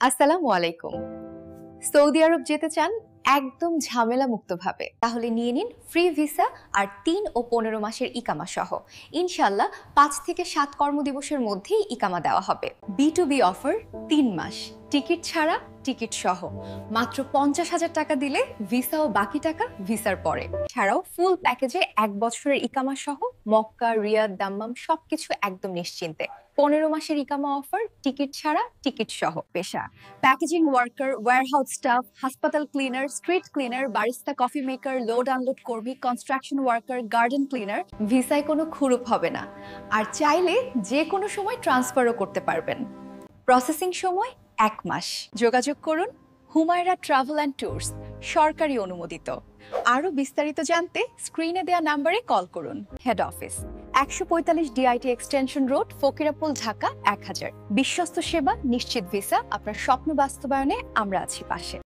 আসসালামু আলাইকুম। সৌদি আরব যেতে চান একদম ঝামেলা মুক্তভাবে? তাহলে নিয়ে নিন ফ্রি ভিসা আর ৩ ও ১৫ মাসের ইকামা সহ। ইনশাল্লাহ ৫ থেকে ৭ কর্মদিবসের মধ্যেই ইকামা দেওয়া হবে। B2B অফার ৩ মাস, টিকিট ছাড়া টিকিট সহ। মাত্র ৫০,০০০ টাকা দিলে ভিসা ও বাকি টাকা ভিসার পরে। ছাড়াও ফুল প্যাকেজে ১ বছরের ইকামা সহ মক্কা, রিয়াদ, দাম্মাম সবকিছু একদম নিশ্চিন্তে। ১৫ মাসের ইকামা অফার, টিকিট ছাড়া টিকিট সহ। পেশা: প্যাকেজিং ওয়ার্কার, ওয়্যারহাউস স্টাফ, হাসপাতাল cleaner, street cleaner, barista, coffee maker, load unload কর্মী, কনস্ট্রাকশন ওয়ার্কার, গার্ডেন ক্লিনার। ভিসায় কোনো খুরুপ হবে না, আর চাইলে যে কোনো সময় ট্রান্সফারও করতে পারবেন। প্রসেসিং সময় ১ মাস। যোগাযোগ করুন হুমায়রা ট্রাভেল অ্যান্ড ট্যুরস, সরকারি অনুমোদিত। আরও বিস্তারিত জানতে স্ক্রিনে দেওয়া নাম্বারে কল করুন। Head office ১৪৫ DIT extension road, Fakirapul, Dhaka ১০০০। বিশ্বস্ত সেবা, নিশ্চিত ভিসা, আপনার স্বপ্ন বাস্তবায়নে আমরা আছি পাশে।